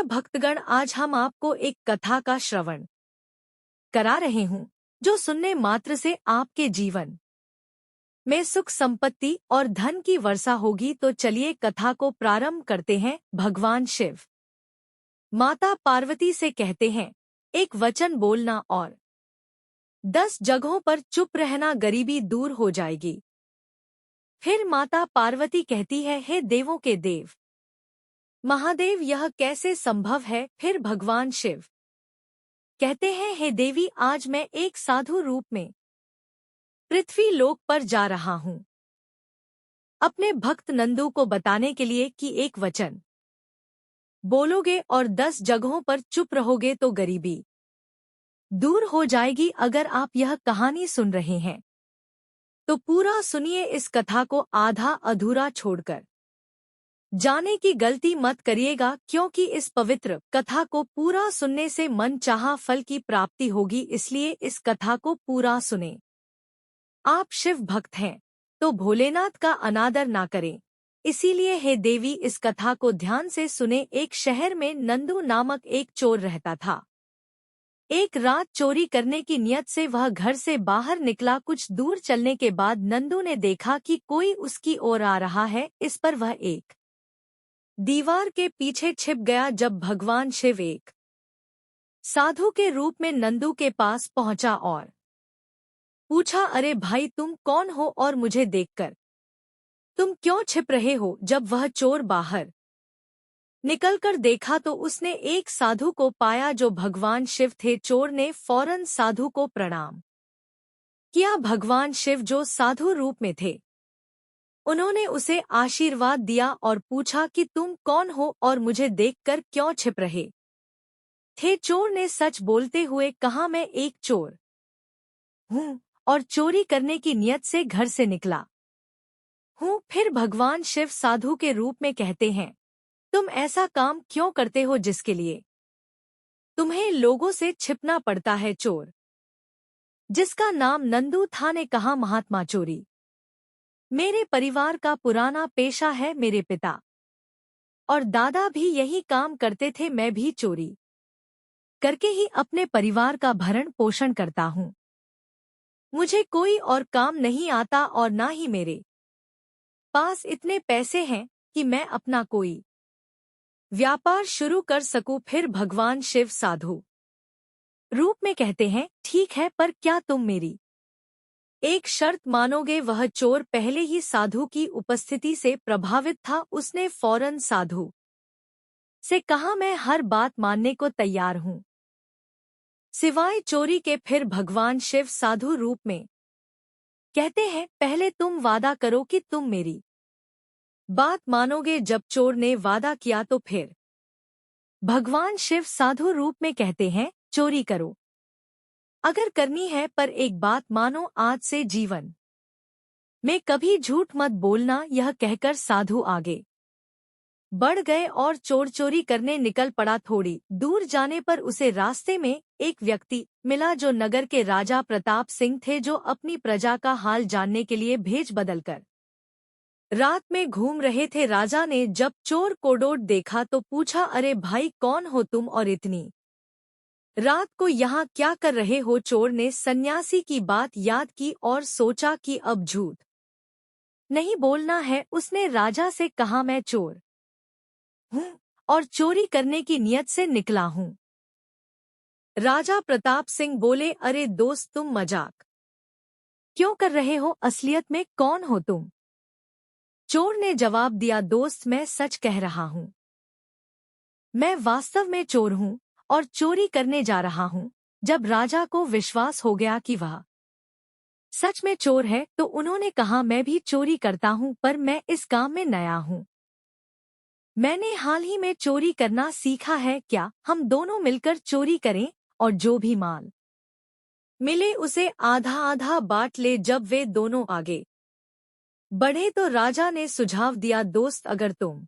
भक्तगण, आज हम आपको एक कथा का श्रवण करा रहे हूँ जो सुनने मात्र से आपके जीवन में सुख संपत्ति और धन की वर्षा होगी। तो चलिए कथा को प्रारंभ करते हैं। भगवान शिव माता पार्वती से कहते हैं, एक वचन बोलना और 10 जगहों पर चुप रहना, गरीबी दूर हो जाएगी। फिर माता पार्वती कहती है, हे देवों के देव महादेव, यह कैसे संभव है? फिर भगवान शिव कहते हैं, हे देवी, आज मैं एक साधु रूप में पृथ्वी लोक पर जा रहा हूँ अपने भक्त नंदू को बताने के लिए कि एक वचन बोलोगे और 10 जगहों पर चुप रहोगे तो गरीबी दूर हो जाएगी। अगर आप यह कहानी सुन रहे हैं तो पूरा सुनिए, इस कथा को आधा अधूरा छोड़कर जाने की गलती मत करिएगा, क्योंकि इस पवित्र कथा को पूरा सुनने से मन चाहा फल की प्राप्ति होगी। इसलिए इस कथा को पूरा सुने। आप शिव भक्त हैं तो भोलेनाथ का अनादर ना करें, इसीलिए हे देवी इस कथा को ध्यान से सुने। एक शहर में नंदू नामक एक चोर रहता था। एक रात चोरी करने की नियत से वह घर से बाहर निकला। कुछ दूर चलने के बाद नंदू ने देखा कि कोई उसकी ओर आ रहा है। इस पर वह एक दीवार के पीछे छिप गया। जब भगवान शिव एक साधु के रूप में नंदू के पास पहुंचा और पूछा, अरे भाई, तुम कौन हो और मुझे देखकर तुम क्यों छिप रहे हो? जब वह चोर बाहर निकलकर देखा तो उसने एक साधु को पाया जो भगवान शिव थे। चोर ने फौरन साधु को प्रणाम किया। भगवान शिव जो साधु रूप में थे, उन्होंने उसे आशीर्वाद दिया और पूछा कि तुम कौन हो और मुझे देखकर क्यों छिप रहे थे? चोर ने सच बोलते हुए कहा, मैं एक चोर हूँ और चोरी करने की नियत से घर से निकला हूँ। फिर भगवान शिव साधु के रूप में कहते हैं, तुम ऐसा काम क्यों करते हो जिसके लिए तुम्हें लोगों से छिपना पड़ता है? चोर जिसका नाम नंदू था ने कहा, महात्मा, चोरी मेरे परिवार का पुराना पेशा है। मेरे पिता और दादा भी यही काम करते थे। मैं भी चोरी करके ही अपने परिवार का भरण पोषण करता हूँ। मुझे कोई और काम नहीं आता और ना ही मेरे पास इतने पैसे हैं कि मैं अपना कोई व्यापार शुरू कर सकूं। फिर भगवान शिव साधु रूप में कहते हैं, ठीक है, पर क्या तुम मेरी एक शर्त मानोगे? वह चोर पहले ही साधु की उपस्थिति से प्रभावित था। उसने फौरन साधु से कहा, मैं हर बात मानने को तैयार हूँ सिवाय चोरी के। फिर भगवान शिव साधु रूप में कहते हैं, पहले तुम वादा करो कि तुम मेरी बात मानोगे। जब चोर ने वादा किया तो फिर भगवान शिव साधु रूप में कहते हैं, चोरी करो अगर करनी है, पर एक बात मानो, आज से जीवन में कभी झूठ मत बोलना। यह कहकर साधु आगे बढ़ गए और चोर चोरी करने निकल पड़ा। थोड़ी दूर जाने पर उसे रास्ते में एक व्यक्ति मिला जो नगर के राजा प्रताप सिंह थे, जो अपनी प्रजा का हाल जानने के लिए भेष बदलकर रात में घूम रहे थे। राजा ने जब चोर को डोट देखा तो पूछा, अरे भाई, कौन हो तुम और इतनी रात को यहाँ क्या कर रहे हो? चोर ने सन्यासी की बात याद की और सोचा कि अब झूठ नहीं बोलना है। उसने राजा से कहा, मैं चोर हूँ और चोरी करने की नियत से निकला हूँ। राजा प्रताप सिंह बोले, अरे दोस्त, तुम मजाक क्यों कर रहे हो? असलियत में कौन हो तुम? चोर ने जवाब दिया, दोस्त, मैं सच कह रहा हूँ। मैं वास्तव में चोर हूँ और चोरी करने जा रहा हूँ। जब राजा को विश्वास हो गया कि वह सच में चोर है तो उन्होंने कहा, मैं भी चोरी करता हूँ, पर मैं इस काम में नया हूँ। मैंने हाल ही में चोरी करना सीखा है। क्या हम दोनों मिलकर चोरी करें और जो भी माल मिले उसे आधा आधा बांट ले? जब वे दोनों आगे बढ़े तो राजा ने सुझाव दिया, दोस्त, अगर तुम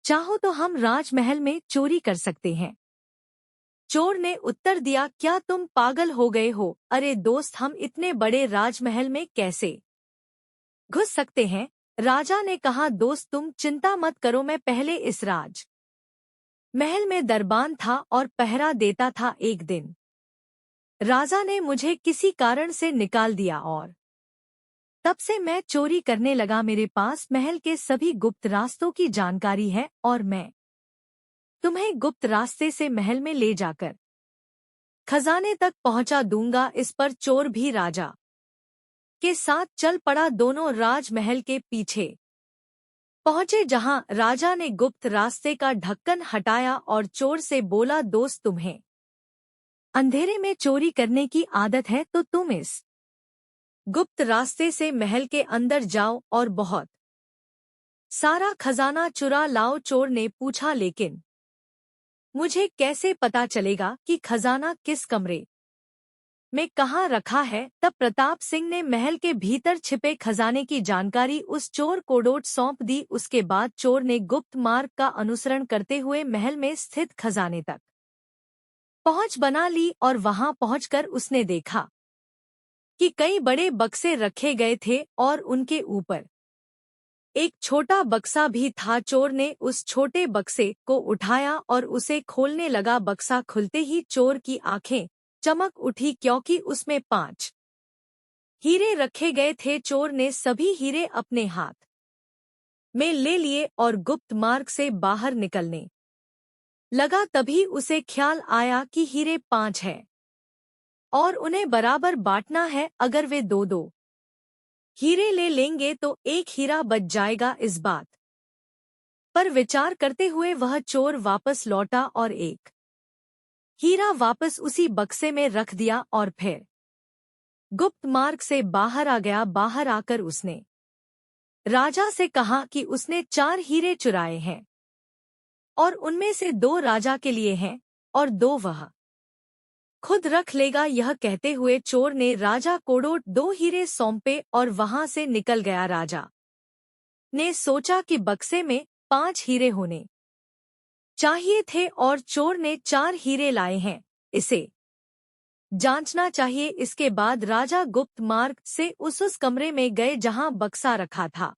चाहो तो हम राजमहल में चोरी कर सकते हैं। चोर ने उत्तर दिया, क्या तुम पागल हो गए हो? अरे दोस्त, हम इतने बड़े राजमहल में कैसे घुस सकते हैं? राजा ने कहा, दोस्त, तुम चिंता मत करो, मैं पहले इस राज महल में दरबान था और पहरा देता था। एक दिन राजा ने मुझे किसी कारण से निकाल दिया और तब से मैं चोरी करने लगा। मेरे पास महल के सभी गुप्त रास्तों की जानकारी है और मैं तुम्हें गुप्त रास्ते से महल में ले जाकर खजाने तक पहुंचा दूंगा। इस पर चोर भी राजा के साथ चल पड़ा। दोनों राजमहल के पीछे पहुंचे, जहां राजा ने गुप्त रास्ते का ढक्कन हटाया और चोर से बोला, दोस्त, तुम्हें अंधेरे में चोरी करने की आदत है तो तुम इस गुप्त रास्ते से महल के अंदर जाओ और बहुत सारा खजाना चुरा लाओ। चोर ने पूछा, लेकिन मुझे कैसे पता चलेगा कि खजाना किस कमरे में कहाँ रखा है? तब प्रताप सिंह ने महल के भीतर छिपे खजाने की जानकारी उस चोर को सौंप दी। उसके बाद चोर ने गुप्त मार्ग का अनुसरण करते हुए महल में स्थित खजाने तक पहुंच बना ली और वहां पहुंचकर उसने देखा कि कई बड़े बक्से रखे गए थे और उनके ऊपर एक छोटा बक्सा भी था। चोर ने उस छोटे बक्से को उठाया और उसे खोलने लगा। बक्सा खुलते ही चोर की आंखें चमक उठी, क्योंकि उसमें 5 हीरे रखे गए थे। चोर ने सभी हीरे अपने हाथ में ले लिए और गुप्त मार्ग से बाहर निकलने लगा। तभी उसे ख्याल आया कि हीरे 5 हैं और उन्हें बराबर बांटना है। अगर वे 2-2 हीरे ले लेंगे तो एक हीरा बच जाएगा। इस बात पर विचार करते हुए वह चोर वापस लौटा और एक हीरा वापस उसी बक्से में रख दिया और फिर गुप्त मार्ग से बाहर आ गया। बाहर आकर उसने राजा से कहा कि उसने 4 हीरे चुराए हैं और उनमें से 2 राजा के लिए हैं और 2 वह खुद रख लेगा। यह कहते हुए चोर ने राजा को 2 हीरे सौंपे और वहां से निकल गया। राजा ने सोचा कि बक्से में 5 हीरे होने चाहिए थे और चोर ने 4 हीरे लाए हैं, इसे जांचना चाहिए। इसके बाद राजा गुप्त मार्ग से उस कमरे में गए जहां बक्सा रखा था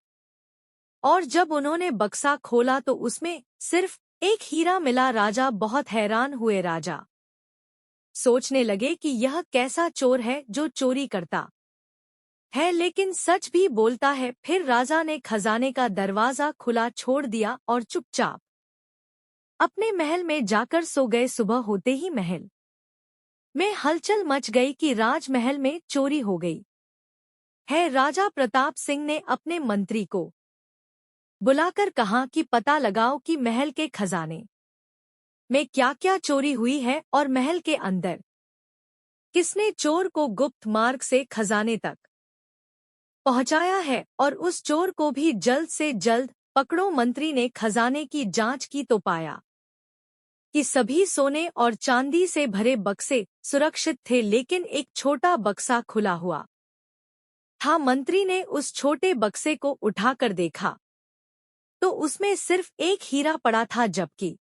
और जब उन्होंने बक्सा खोला तो उसमें सिर्फ एक हीरा मिला। राजा बहुत हैरान हुए। राजा सोचने लगे कि यह कैसा चोर है जो चोरी करता है लेकिन सच भी बोलता है। फिर राजा ने खजाने का दरवाजा खुला छोड़ दिया और चुपचाप अपने महल में जाकर सो गए। सुबह होते ही महल में हलचल मच गई कि राजमहल में चोरी हो गई है। राजा प्रताप सिंह ने अपने मंत्री को बुलाकर कहा कि पता लगाओ कि महल के खजाने में क्या क्या चोरी हुई है और महल के अंदर किसने चोर को गुप्त मार्ग से खजाने तक पहुंचाया है और उस चोर को भी जल्द से जल्द पकड़ो। मंत्री ने खजाने की जांच की तो पाया कि सभी सोने और चांदी से भरे बक्से सुरक्षित थे, लेकिन एक छोटा बक्सा खुला हुआ था। मंत्री ने उस छोटे बक्से को उठाकर देखा तो उसमें सिर्फ एक हीरा पड़ा था, जबकि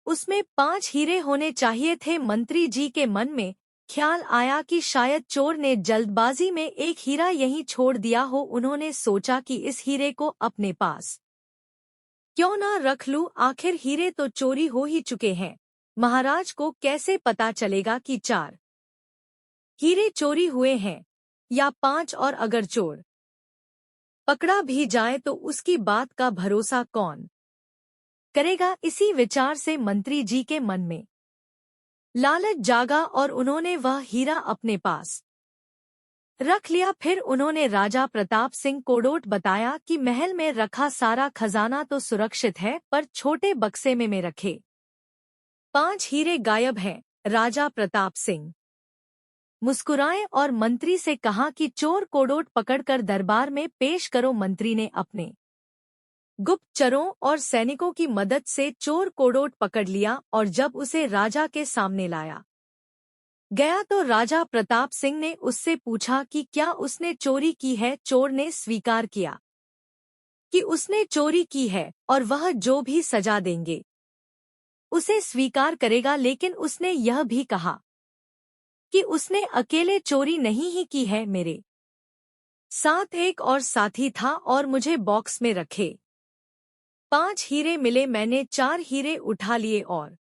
उसमें 5 हीरे होने चाहिए थे। मंत्री जी के मन में ख्याल आया कि शायद चोर ने जल्दबाजी में एक हीरा यहीं छोड़ दिया हो। उन्होंने सोचा कि इस हीरे को अपने पास क्यों ना रख लूं, आखिर हीरे तो चोरी हो ही चुके हैं। महाराज को कैसे पता चलेगा कि 4 हीरे चोरी हुए हैं या 5? और अगर चोर पकड़ा भी जाए तो उसकी बात का भरोसा कौन करेगा? इसी विचार से मंत्री जी के मन में लालच जागा और उन्होंने वह हीरा अपने पास रख लिया। फिर उन्होंने राजा प्रताप सिंह को बताया कि महल में रखा सारा खजाना तो सुरक्षित है, पर छोटे बक्से में रखे 5 हीरे गायब हैं। राजा प्रताप सिंह मुस्कुराए और मंत्री से कहा कि चोर को पकड़कर दरबार में पेश करो। मंत्री ने अपने गुप्तचरों और सैनिकों की मदद से चोर को पकड़ लिया और जब उसे राजा के सामने लाया गया तो राजा प्रताप सिंह ने उससे पूछा कि क्या उसने चोरी की है। चोर ने स्वीकार किया कि उसने चोरी की है और वह जो भी सजा देंगे उसे स्वीकार करेगा, लेकिन उसने यह भी कहा कि उसने अकेले चोरी नहीं ही की है, मेरे साथ एक और साथी था और मुझे बॉक्स में रखे 5 हीरे मिले, मैंने 4 हीरे उठा लिए और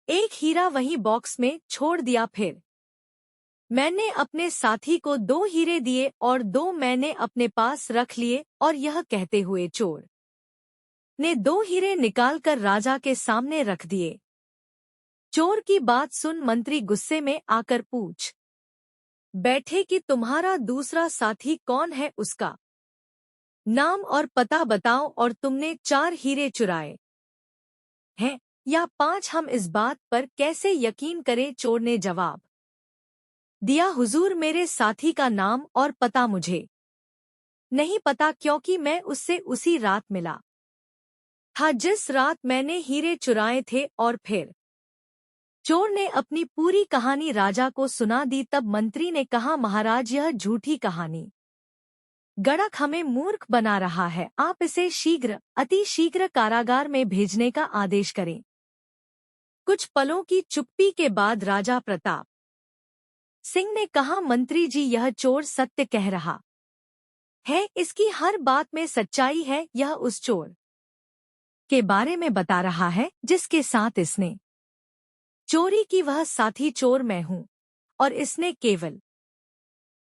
एक हीरा वहीं बॉक्स में छोड़ दिया। फिर मैंने अपने साथी को 2 हीरे दिए और 2 मैंने अपने पास रख लिए। और यह कहते हुए चोर ने 2 हीरे निकालकर राजा के सामने रख दिए। चोर की बात सुन मंत्री गुस्से में आकर पूछ बैठे कि तुम्हारा दूसरा साथी कौन है, उसका नाम और पता बताओ, और तुमने 4 हीरे चुराए हैं या 5, हम इस बात पर कैसे यकीन करें। चोर ने जवाब दिया, हुजूर, मेरे साथी का नाम और पता मुझे नहीं पता, क्योंकि मैं उससे उसी रात मिला था जिस रात मैंने हीरे चुराए थे। और फिर चोर ने अपनी पूरी कहानी राजा को सुना दी। तब मंत्री ने कहा, महाराज, यह झूठी कहानी गणक हमें मूर्ख बना रहा है। आप इसे शीघ्र, अति शीघ्र कारागार में भेजने का आदेश करें। कुछ पलों की चुप्पी के बाद राजा प्रताप सिंह ने कहा, मंत्री जी, यह चोर सत्य कह रहा है, इसकी हर बात में सच्चाई है। यह उस चोर के बारे में बता रहा है जिसके साथ इसने चोरी की। वह साथी चोर मैं हूँ और इसने केवल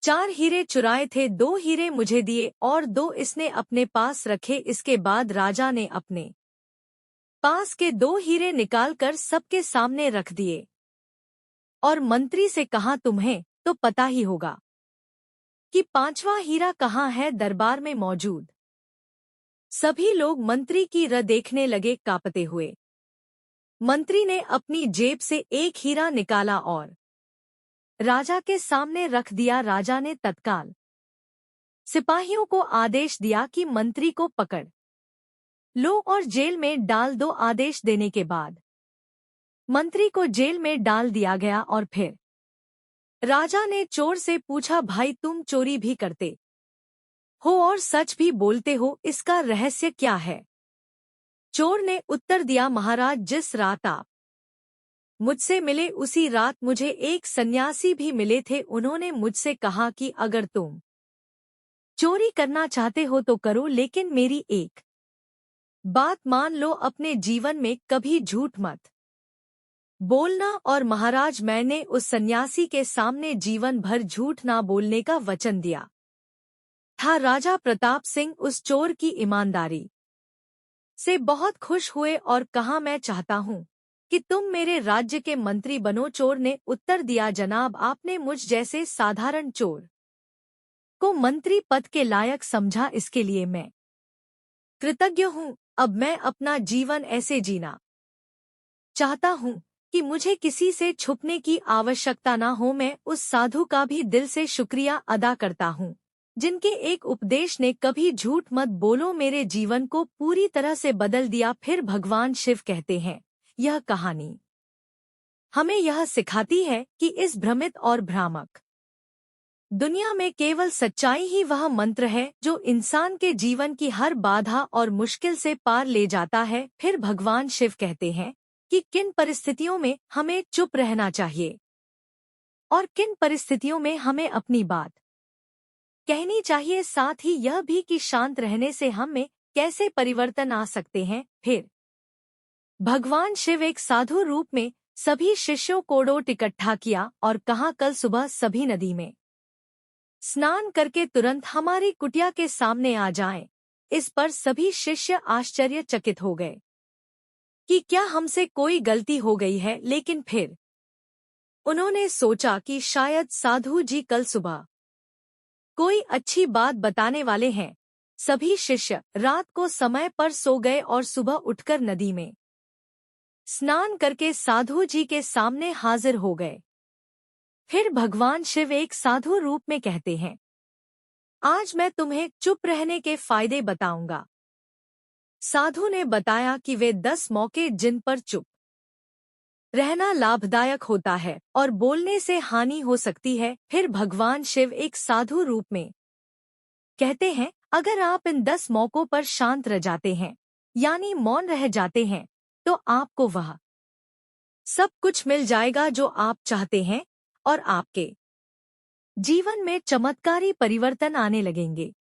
4 हीरे चुराए थे। 2 हीरे मुझे दिए और 2 इसने अपने पास रखे। इसके बाद राजा ने अपने पास के 2 हीरे निकालकर सबके सामने रख दिए और मंत्री से कहा, तुम्हें तो पता ही होगा कि 5वां हीरा कहाँ है, दरबार में मौजूद। सभी लोग मंत्री की राह देखने लगे कांपते हुए। मंत्री ने अपनी जेब से एक हीरा निकाला और राजा के सामने रख दिया। राजा ने तत्काल सिपाहियों को आदेश दिया कि मंत्री को पकड़ लो और जेल में डाल दो। आदेश देने के बाद मंत्री को जेल में डाल दिया गया। और फिर राजा ने चोर से पूछा, भाई, तुम चोरी भी करते हो और सच भी बोलते हो, इसका रहस्य क्या है? चोर ने उत्तर दिया, महाराज, जिस रात आप मुझसे मिले उसी रात मुझे एक सन्यासी भी मिले थे। उन्होंने मुझसे कहा कि अगर तुम चोरी करना चाहते हो तो करो, लेकिन मेरी एक बात मान लो, अपने जीवन में कभी झूठ मत बोलना। और महाराज, मैंने उस सन्यासी के सामने जीवन भर झूठ ना बोलने का वचन दिया था। राजा प्रताप सिंह उस चोर की ईमानदारी से बहुत खुश हुए और कहा, मैं चाहता हूँ कि तुम मेरे राज्य के मंत्री बनो। चोर ने उत्तर दिया, जनाब, आपने मुझ जैसे साधारण चोर को मंत्री पद के लायक समझा, इसके लिए मैं कृतज्ञ हूँ। अब मैं अपना जीवन ऐसे जीना चाहता हूँ कि मुझे किसी से छुपने की आवश्यकता ना हो। मैं उस साधु का भी दिल से शुक्रिया अदा करता हूँ जिनके एक उपदेश ने कभी झूठ मत बोलो मेरे जीवन को पूरी तरह से बदल दिया। फिर भगवान शिव कहते हैं, यह कहानी हमें यह सिखाती है कि इस भ्रमित और भ्रामक दुनिया में केवल सच्चाई ही वह मंत्र है जो इंसान के जीवन की हर बाधा और मुश्किल से पार ले जाता है। फिर भगवान शिव कहते हैं कि किन परिस्थितियों में हमें चुप रहना चाहिए और किन परिस्थितियों में हमें अपनी बात कहनी चाहिए। साथ ही यह भी कि शांत रहने से हम में कैसे परिवर्तन आ सकते हैं। फिर भगवान शिव एक साधु रूप में सभी शिष्यों को डोट इकट्ठा किया और कहा, कल सुबह सभी नदी में स्नान करके तुरंत हमारी कुटिया के सामने आ जाएं। इस पर सभी शिष्य आश्चर्यचकित हो गए कि क्या हमसे कोई गलती हो गई है। लेकिन फिर उन्होंने सोचा कि शायद साधु जी कल सुबह कोई अच्छी बात बताने वाले हैं। सभी शिष्य रात को समय पर सो गए और सुबह उठकर नदी में स्नान करके साधु जी के सामने हाजिर हो गए। फिर भगवान शिव एक साधु रूप में कहते हैं, आज मैं तुम्हें चुप रहने के फायदे बताऊंगा। साधु ने बताया कि वे 10 मौके जिन पर चुप रहना लाभदायक होता है और बोलने से हानि हो सकती है। फिर भगवान शिव एक साधु रूप में कहते हैं, अगर आप इन 10 मौकों पर शांत रह जाते हैं, यानी मौन रह जाते हैं, तो आपको वह सब कुछ मिल जाएगा जो आप चाहते हैं और आपके जीवन में चमत्कारी परिवर्तन आने लगेंगे।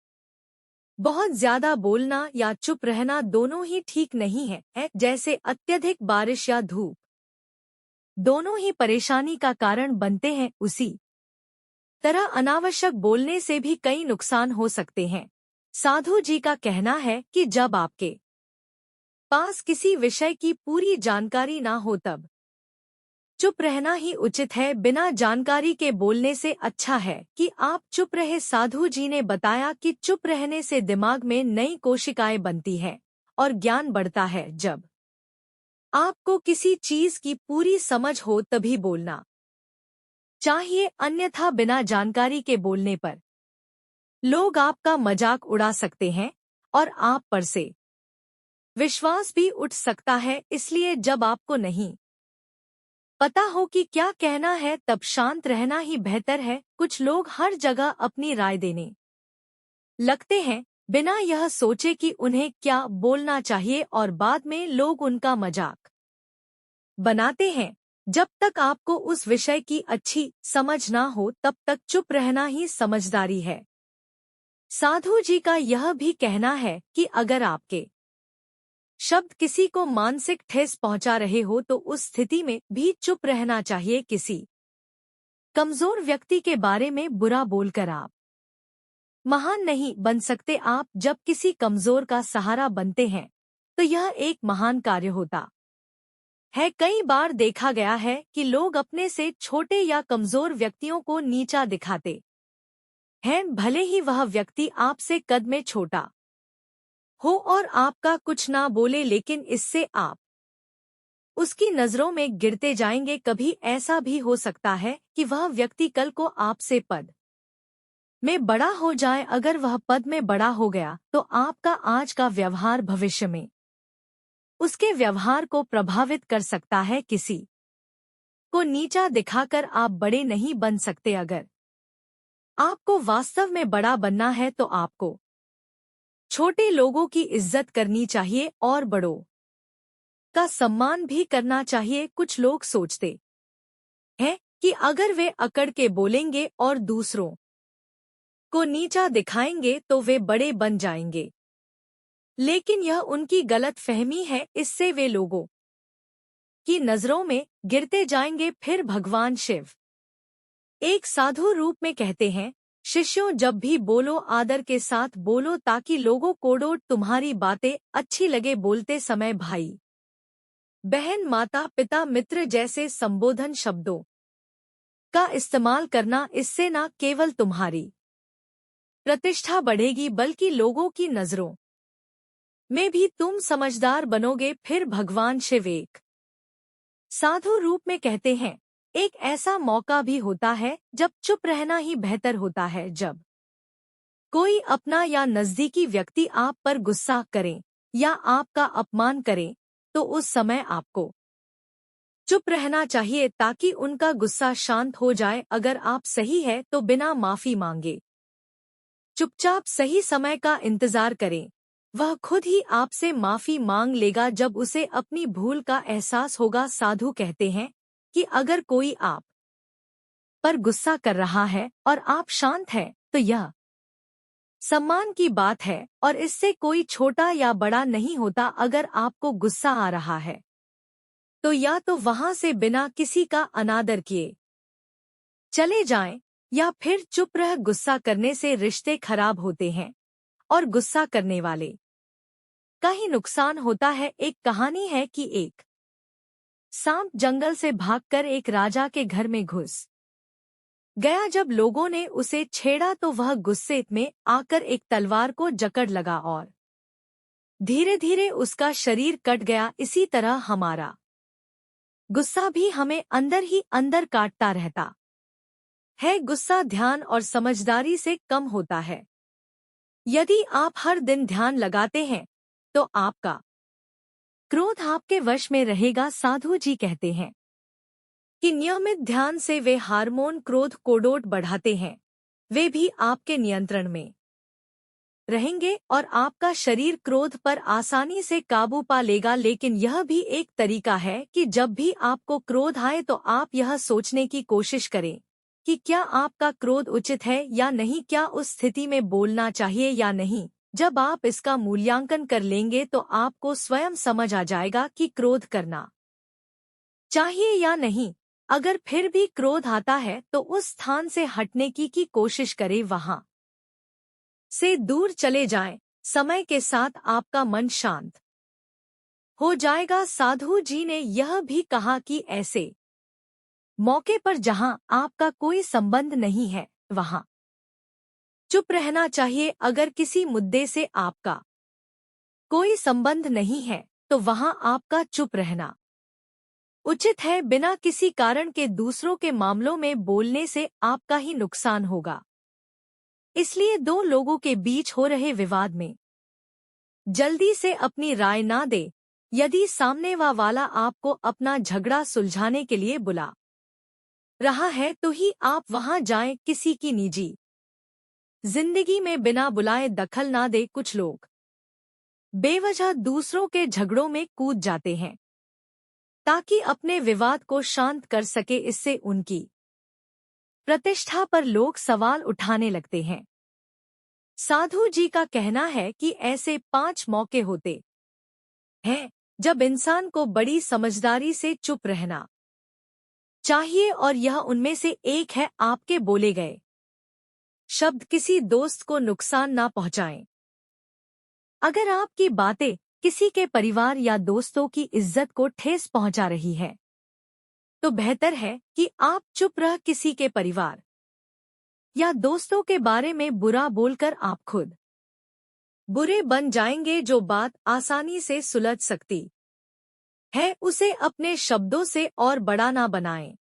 बहुत ज्यादा बोलना या चुप रहना दोनों ही ठीक नहीं है, जैसे अत्यधिक बारिश या धूप दोनों ही परेशानी का कारण बनते हैं। उसी तरह अनावश्यक बोलने से भी कई नुकसान हो सकते हैं। साधु जी का कहना है कि जब आपके पास किसी विषय की पूरी जानकारी ना हो तब चुप रहना ही उचित है। बिना जानकारी के बोलने से अच्छा है कि आप चुप रहे। साधु जी ने बताया कि चुप रहने से दिमाग में नई कोशिकाएं बनती हैं और ज्ञान बढ़ता है। जब आपको किसी चीज की पूरी समझ हो तभी बोलना चाहिए, अन्यथा बिना जानकारी के बोलने पर लोग आपका मजाक उड़ा सकते हैं और आप पर से विश्वास भी उठ सकता है। इसलिए जब आपको नहीं पता हो कि क्या कहना है तब शांत रहना ही बेहतर है। कुछ लोग हर जगह अपनी राय देने लगते हैं बिना यह सोचे कि उन्हें क्या बोलना चाहिए और बाद में लोग उनका मजाक बनाते हैं। जब तक आपको उस विषय की अच्छी समझ ना हो तब तक चुप रहना ही समझदारी है। साधु जी का यह भी कहना है कि अगर आपके शब्द किसी को मानसिक ठेस पहुंचा रहे हो तो उस स्थिति में भी चुप रहना चाहिए। किसी कमजोर व्यक्ति के बारे में बुरा बोलकर आप महान नहीं बन सकते। आप जब किसी कमजोर का सहारा बनते हैं तो यह एक महान कार्य होता है। कई बार देखा गया है कि लोग अपने से छोटे या कमजोर व्यक्तियों को नीचा दिखाते हैं, भले ही वह व्यक्ति आपसे कद में छोटा हो और आपका कुछ ना बोले, लेकिन इससे आप उसकी नजरों में गिरते जाएंगे। कभी ऐसा भी हो सकता है कि वह व्यक्ति कल को आपसे पद में बड़ा हो जाए। अगर वह पद में बड़ा हो गया तो आपका आज का व्यवहार भविष्य में उसके व्यवहार को प्रभावित कर सकता है। किसी को नीचा दिखाकर आप बड़े नहीं बन सकते। अगर आपको वास्तव में बड़ा बनना है तो आपको छोटे लोगों की इज्जत करनी चाहिए और बड़ों का सम्मान भी करना चाहिए। कुछ लोग सोचते हैं कि अगर वे अकड़ के बोलेंगे और दूसरों को नीचा दिखाएंगे तो वे बड़े बन जाएंगे, लेकिन यह उनकी गलत फहमी है। इससे वे लोगों की नजरों में गिरते जाएंगे। फिर भगवान शिव एक साधु रूप में कहते हैं, शिष्यों जब भी बोलो आदर के साथ बोलो ताकि लोगों को तुम्हारी बातें अच्छी लगे। बोलते समय भाई बहन माता पिता मित्र जैसे संबोधन शब्दों का इस्तेमाल करना। इससे न केवल तुम्हारी प्रतिष्ठा बढ़ेगी बल्कि लोगों की नजरों में भी तुम समझदार बनोगे। फिर भगवान शिव एक साधु रूप में कहते हैं, एक ऐसा मौका भी होता है जब चुप रहना ही बेहतर होता है। जब कोई अपना या नजदीकी व्यक्ति आप पर गुस्सा करे या आपका अपमान करे तो उस समय आपको चुप रहना चाहिए ताकि उनका गुस्सा शांत हो जाए। अगर आप सही है तो बिना माफी मांगे चुपचाप सही समय का इंतजार करें। वह खुद ही आपसे माफी मांग लेगा जब उसे अपनी भूल का एहसास होगा। साधु कहते हैं कि अगर कोई आप पर गुस्सा कर रहा है और आप शांत हैं तो यह सम्मान की बात है और इससे कोई छोटा या बड़ा नहीं होता। अगर आपको गुस्सा आ रहा है तो या तो वहां से बिना किसी का अनादर किए चले जाएं या फिर चुप रह। गुस्सा करने से रिश्ते खराब होते हैं और गुस्सा करने वाले का ही नुकसान होता है। एक कहानी है कि एक सांप जंगल से भागकर एक राजा के घर में घुस गया। जब लोगों ने उसे छेड़ा तो वह गुस्से में आकर एक तलवार को जकड़ लगा और धीरे धीरे उसका शरीर कट गया। इसी तरह हमारा गुस्सा भी हमें अंदर ही अंदर काटता रहता है। गुस्सा ध्यान और समझदारी से कम होता है। यदि आप हर दिन ध्यान लगाते हैं तो आपका क्रोध आपके वश में रहेगा। साधु जी कहते हैं कि नियमित ध्यान से वे हार्मोन क्रोध को बढ़ाते हैं, वे भी आपके नियंत्रण में रहेंगे और आपका शरीर क्रोध पर आसानी से काबू पा लेगा। लेकिन यह भी एक तरीका है कि जब भी आपको क्रोध आए तो आप यह सोचने की कोशिश करें कि क्या आपका क्रोध उचित है या नहीं, क्या उस स्थिति में बोलना चाहिए या नहीं। जब आप इसका मूल्यांकन कर लेंगे तो आपको स्वयं समझ आ जाएगा कि क्रोध करना चाहिए या नहीं। अगर फिर भी क्रोध आता है तो उस स्थान से हटने की कोशिश करें, वहां से दूर चले जाएं। समय के साथ आपका मन शांत हो जाएगा। साधु जी ने यह भी कहा कि ऐसे मौके पर जहां आपका कोई संबंध नहीं है, वहां चुप रहना चाहिए। अगर किसी मुद्दे से आपका कोई संबंध नहीं है तो वहां आपका चुप रहना उचित है। बिना किसी कारण के दूसरों के मामलों में बोलने से आपका ही नुकसान होगा। इसलिए दो लोगों के बीच हो रहे विवाद में जल्दी से अपनी राय ना दे। यदि सामने वाला आपको अपना झगड़ा सुलझाने के लिए बुला रहा है तो ही आप वहां जाएं। किसी की निजी जिंदगी में बिना बुलाए दखल ना दे। कुछ लोग बेवजह दूसरों के झगड़ों में कूद जाते हैं ताकि अपने विवाद को शांत कर सके। इससे उनकी प्रतिष्ठा पर लोग सवाल उठाने लगते हैं। साधु जी का कहना है कि ऐसे 5 मौके होते हैं जब इंसान को बड़ी समझदारी से चुप रहना चाहिए, और यह उनमें से एक है। आपके बोले गए शब्द किसी दोस्त को नुकसान ना पहुंचाएं। अगर आपकी बातें किसी के परिवार या दोस्तों की इज्जत को ठेस पहुंचा रही है तो बेहतर है कि आप चुप रह। किसी के परिवार या दोस्तों के बारे में बुरा बोलकर आप खुद बुरे बन जाएंगे। जो बात आसानी से सुलझ सकती है उसे अपने शब्दों से और बड़ा ना बनाएं।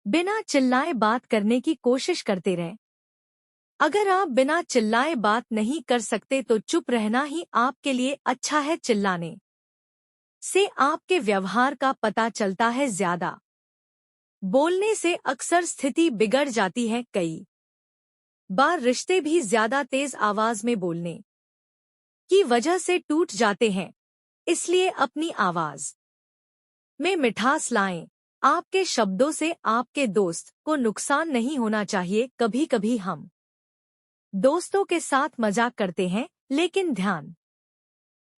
बिना चिल्लाए बात करने की कोशिश करते रहें। अगर आप बिना चिल्लाए बात नहीं कर सकते तो चुप रहना ही आपके लिए अच्छा है। चिल्लाने से आपके व्यवहार का पता चलता है। ज्यादा बोलने से अक्सर स्थिति बिगड़ जाती है। कई बार रिश्ते भी ज्यादा तेज आवाज में बोलने की वजह से टूट जाते हैं। इसलिए अपनी आवाज में मिठास लाएं। आपके शब्दों से आपके दोस्त को नुकसान नहीं होना चाहिए। कभी कभी हम दोस्तों के साथ मजाक करते हैं, लेकिन ध्यान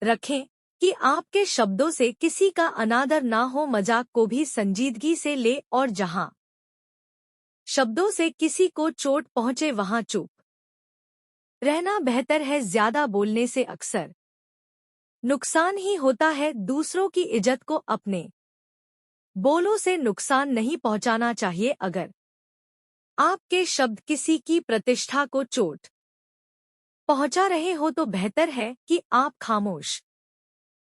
रखें कि आपके शब्दों से किसी का अनादर ना हो। मजाक को भी संजीदगी से ले, और जहां शब्दों से किसी को चोट पहुंचे वहां चुप रहना बेहतर है। ज्यादा बोलने से अक्सर नुकसान ही होता है। दूसरों की इज्जत को अपने बोलों से नुकसान नहीं पहुंचाना चाहिए। अगर आपके शब्द किसी की प्रतिष्ठा को चोट पहुंचा रहे हो तो बेहतर है कि आप खामोश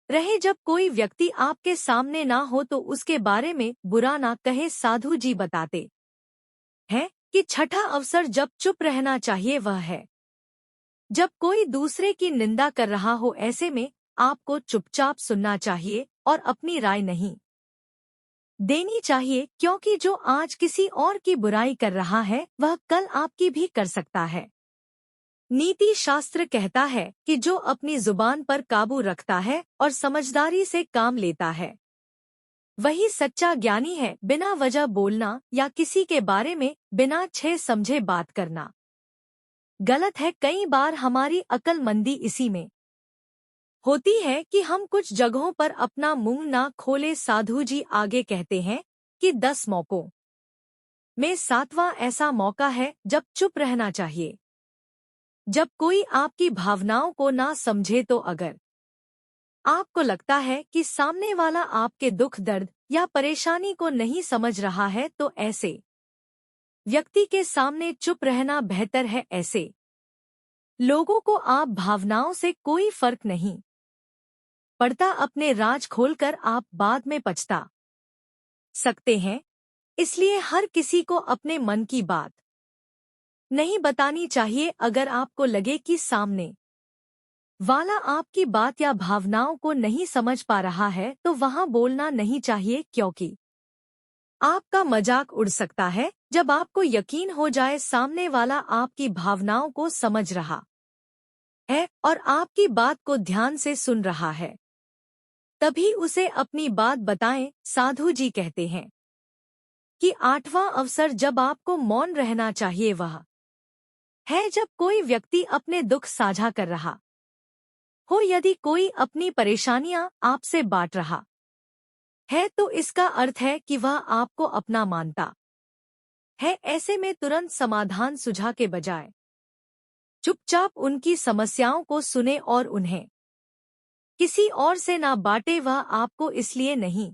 रहे। जब कोई व्यक्ति आपके सामने ना हो तो उसके बारे में बुरा ना कहे। साधु जी बताते हैं कि छठा अवसर जब चुप रहना चाहिए वह है जब कोई दूसरे की निंदा कर रहा हो। ऐसे में आपको चुपचाप सुनना चाहिए और अपनी राय नहीं देनी चाहिए, क्योंकि जो आज किसी और की बुराई कर रहा है वह कल आपकी भी कर सकता है। नीति शास्त्र कहता है कि जो अपनी जुबान पर काबू रखता है और समझदारी से काम लेता है वही सच्चा ज्ञानी है। बिना वजह बोलना या किसी के बारे में बिना छह समझे बात करना गलत है। कई बार हमारी अक्लमंदी इसी में होती है कि हम कुछ जगहों पर अपना मुंह ना खोले। साधु जी आगे कहते हैं कि 10 मौकों में 7वां ऐसा मौका है जब चुप रहना चाहिए। जब कोई आपकी भावनाओं को ना समझे तो अगर आपको लगता है कि सामने वाला आपके दुख दर्द या परेशानी को नहीं समझ रहा है तो ऐसे व्यक्ति के सामने चुप रहना बेहतर है। ऐसे लोगों को आप भावनाओं से कोई फर्क नहीं पड़ता। अपने राज खोलकर आप बाद में पछता सकते हैं। इसलिए हर किसी को अपने मन की बात नहीं बतानी चाहिए। अगर आपको लगे कि सामने वाला आपकी बात या भावनाओं को नहीं समझ पा रहा है तो वहां बोलना नहीं चाहिए, क्योंकि आपका मजाक उड़ सकता है। जब आपको यकीन हो जाए सामने वाला आपकी भावनाओं को समझ रहा है और आपकी बात को ध्यान से सुन रहा है तभी उसे अपनी बात बताएं। साधु जी कहते हैं कि 8वां अवसर जब आपको मौन रहना चाहिए वह है जब कोई व्यक्ति अपने दुख साझा कर रहा हो, यदि कोई अपनी परेशानियां आपसे बांट रहा है तो इसका अर्थ है कि वह आपको अपना मानता है। ऐसे में तुरंत समाधान सुझा के बजाय चुपचाप उनकी समस्याओं को सुने और उन्हें किसी और से ना बांटे। वह आपको इसलिए नहीं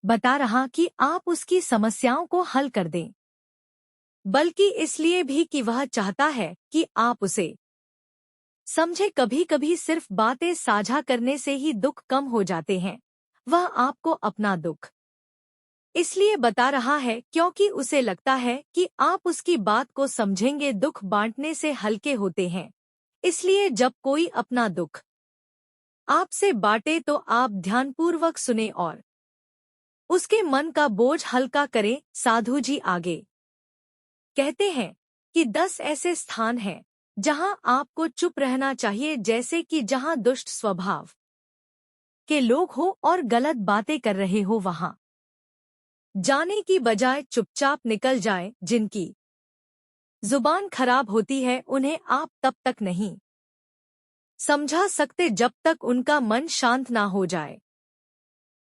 बता रहा कि आप उसकी समस्याओं को हल कर दें, बल्कि इसलिए भी कि वह चाहता है कि आप उसे समझे। कभी कभी सिर्फ बातें साझा करने से ही दुख कम हो जाते हैं। वह आपको अपना दुख इसलिए बता रहा है क्योंकि उसे लगता है कि आप उसकी बात को समझेंगे। दुख बांटने से हल्के होते हैं, इसलिए जब कोई अपना दुख आपसे बांटे तो आप ध्यानपूर्वक सुने और उसके मन का बोझ हल्का करें। साधु जी आगे कहते हैं कि 10 ऐसे स्थान हैं जहां आपको चुप रहना चाहिए, जैसे कि जहां दुष्ट स्वभाव के लोग हो और गलत बातें कर रहे हो वहां जाने की बजाय चुपचाप निकल जाए। जिनकी जुबान खराब होती है उन्हें आप तब तक नहीं समझा सकते जब तक उनका मन शांत ना हो जाए।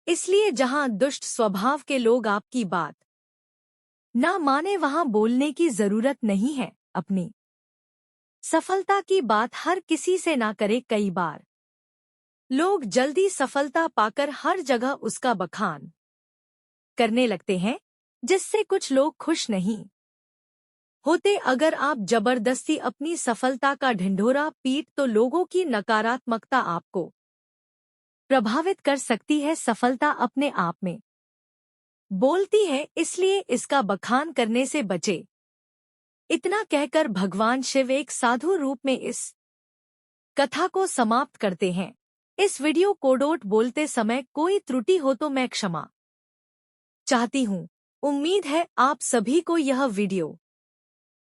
इसलिए जहां दुष्ट स्वभाव के लोग आपकी बात ना माने वहां बोलने की जरूरत नहीं है। अपनी सफलता की बात हर किसी से ना करे। कई बार लोग जल्दी सफलता पाकर हर जगह उसका बखान करने लगते हैं, जिससे कुछ लोग खुश नहीं होते। अगर आप जबरदस्ती अपनी सफलता का ढिंढोरा पीट तो लोगों की नकारात्मकता आपको प्रभावित कर सकती है। सफलता अपने आप में बोलती है, इसलिए इसका बखान करने से बचे। इतना कहकर भगवान शिव एक साधु रूप में इस कथा को समाप्त करते हैं। इस वीडियो को बोलते समय कोई त्रुटि हो तो मैं क्षमा चाहती हूँ। उम्मीद है आप सभी को यह वीडियो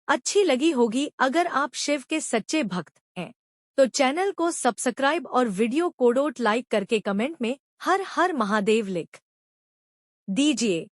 अच्छी लगी होगी। अगर आप शिव के सच्चे भक्त हैं तो चैनल को सब्सक्राइब और वीडियो को लाइक करके कमेंट में हर हर महादेव लिख दीजिए।